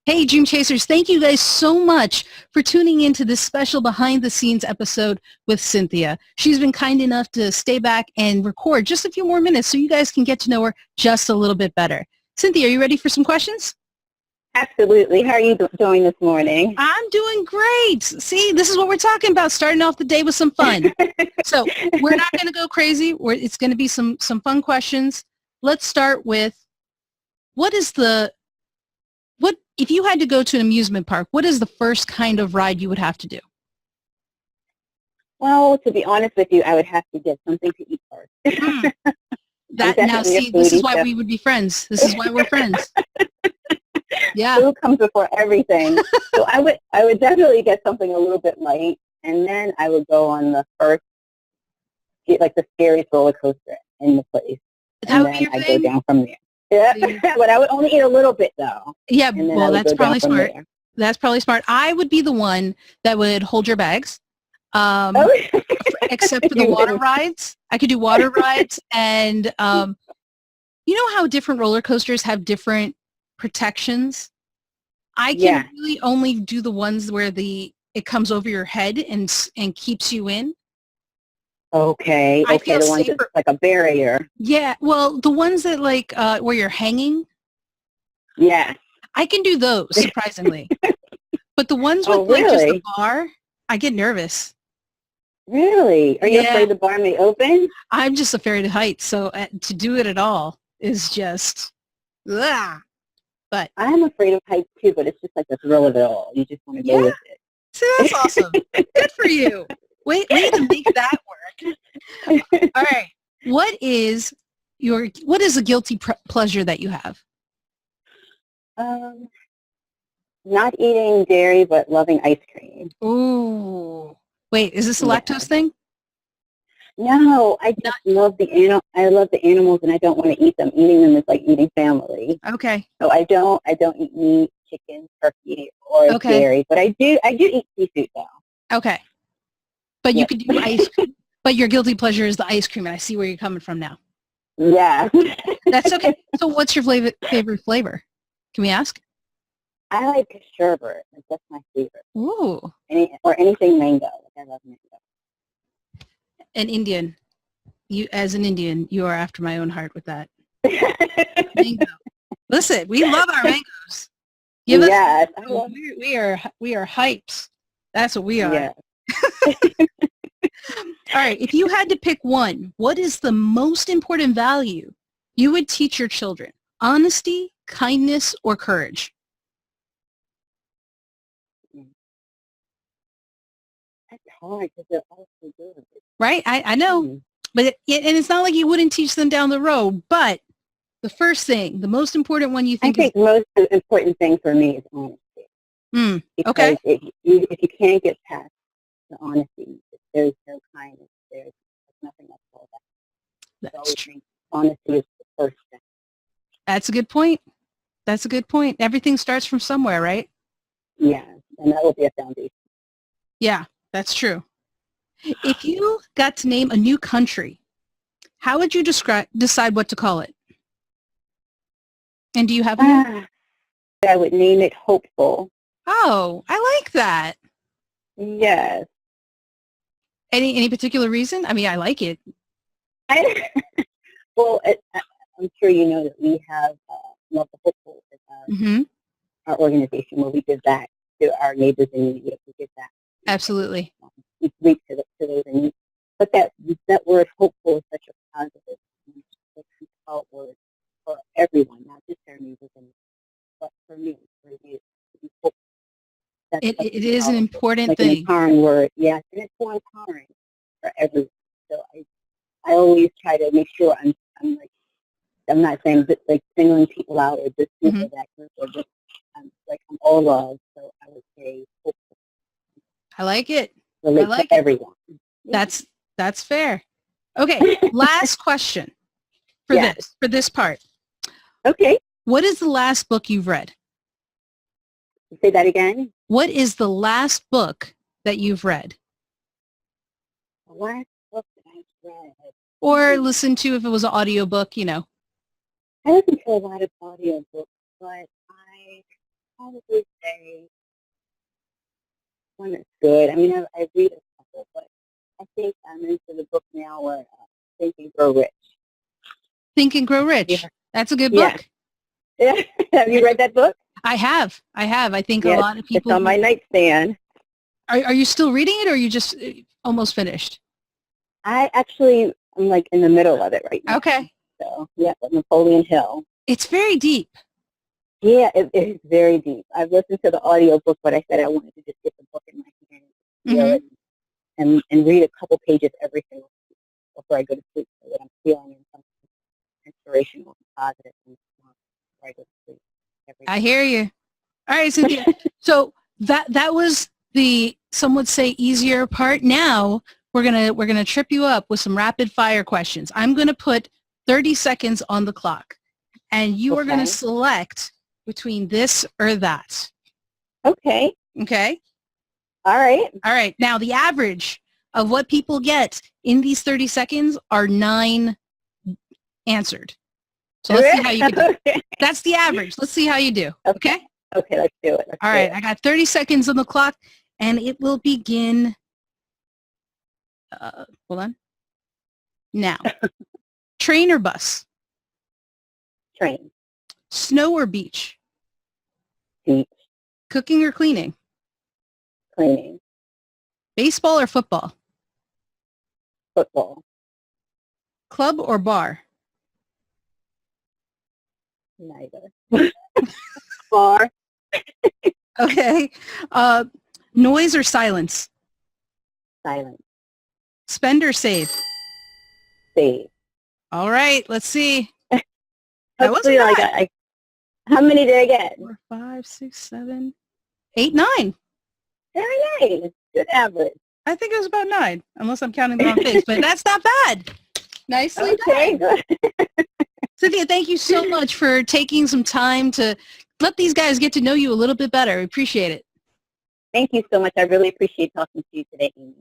Hey, Dream Chasers, thank you guys so much for tuning into this special behind-the-scenes episode with Cynthia. She's been kind enough to stay back and record just a few more minutes so you guys can get to know her just a little bit better. Cynthia, are you ready for some questions? Absolutely. How are you doing this morning? I'm doing great. See, this is what we're talking about, starting off the day with some fun. So we're not going to go crazy. It's going to be some fun questions. Let's start with, if you had to go to an amusement park, what is the first kind of ride you would have to do? Well, to be honest with you, I would have to get something to eat first. Now, see, this is why we would be friends. This is why we're friends. Yeah. Food comes before everything. So I would definitely get something a little bit light, and then I would go on the the scariest roller coaster in the place. That would be your I'd thing? go down from there. Yeah, but I would only eat a little bit, though. Yeah, well, that's probably smart. There. That's probably smart. I would be the one that would hold your bags, except for the water rides. I could do water rides, and you know how different roller coasters have different protections? I can really only do the ones where it comes over your head and keeps you in. Okay, the ones that's like a barrier. Yeah, well, the ones that where you're hanging. Yeah. I can do those, surprisingly. But the ones with just the bar, I get nervous. Really? Are you afraid the bar may open? I'm just afraid of heights, so to do it at all is just, ugh. But I'm afraid of heights too, but it's just like the thrill of it all. You just want to go with it. See, that's awesome. Good for you. Way to make that work. All right. What is a guilty pleasure that you have? Not eating dairy, but loving ice cream. Ooh. Wait, is this a lactose thing? No, I just love I love the animals, and I don't want to eat them. Eating them is like eating family. Okay. So I don't eat meat, chicken, turkey, or dairy, but I do eat seafood though. Okay. But you could do ice cream. But your guilty pleasure is the ice cream, and I see where you're coming from now. Yeah. That's okay. So what's your favorite flavor? Can we ask? I like sherbet. That's my favorite. Ooh. Or anything mango. I love mango. An Indian. As an Indian, you are after my own heart with that. Mango. Listen, we love our mangoes. Give us. We are hypes. That's what we are. Yeah. All right. If you had to pick one, what is the most important value you would teach your children? Honesty, kindness, or courage? That's hard because they're all so good. Right? I know. But and it's not like you wouldn't teach them down the road, but the first thing, the most important one you think the most important thing for me is honesty. Okay. If you can't get past the honesty, there's no kindness. There's nothing else for that. That's true. Honesty is the first thing. That's a good point. That's a good point. Everything starts from somewhere, right? Yeah, and that will be a foundation. Yeah, that's true. If you got to name a new country, how would you decide what to call it? And do you have a name? I would name it Hopeful. Oh, I like that. Yes. Any particular reason? I mean, I like it. Well, I'm sure you know that we have Love the Hopeful at our organization, where we give back to our neighbors in need. We give back. Absolutely. We reach to those in need. But that word hopeful is such a positive, word for everyone, not just our neighbors in need, but for me, for you, to be hopeful. It is an important thing. An empowering word, yes, and it's so empowering for everyone. So I always try to make sure I'm not saying like singling people out or this group or that group or just I'm all love. So I would say hopeful. I like it. Relate to everyone. That's fair. Okay, last question for this part. Okay. What is the last book you've read? Say that again. What is the last book that you've read? The last book that I've read. Or listen to if it was an audiobook, I listen to a lot of audiobooks, but probably say one that's good. I mean, I read a couple, but I think I'm into the book now where Think and Grow Rich. Think and Grow Rich. Yeah. That's a good Yeah. book. Yeah. Have you read that book? I have. I think Yes, a lot of people. It's on my nightstand. Are you still reading it, or are you just almost finished? I'm like in the middle of it right now. Okay. So, yeah, Napoleon Hill. It's very deep. Yeah, it is very deep. I've listened to the audiobook, but I said I wanted to just get the book in my hand, feel it, and read a couple pages every single night before I go to sleep, so that I'm feeling something inspirational and positive before I go to sleep. I hear you. All right, Cynthia. So that was the, some would say, easier part. Now we're gonna trip you up with some rapid fire questions. I'm gonna put 30 seconds on the clock, and you are gonna select between this or that. Okay. Okay. All right. All right. Now the average of what people get in these 30 seconds are 9 answered. So let's see how you do. That's the average. Let's see how you do. Okay? Okay, let's do it. All right. I got 30 seconds on the clock, and it will begin. Hold on. Now. Train or bus? Train. Snow or beach? Beach. Cooking or cleaning? Cleaning. Baseball or football? Football. Club or bar? Neither. Bar. Okay. Noise or silence? Silence. Spend or save? Save. All right. Let's see. Hopefully, how many did I get? 4, 5, 6, 7, 8, 9. Very nice. Good average. I think it was about 9, unless I'm counting the wrong things, but that's not bad. Nicely done. Good. Cynthia, thank you so much for taking some time to let these guys get to know you a little bit better. I appreciate it. Thank you so much. I really appreciate talking to you today, Amy.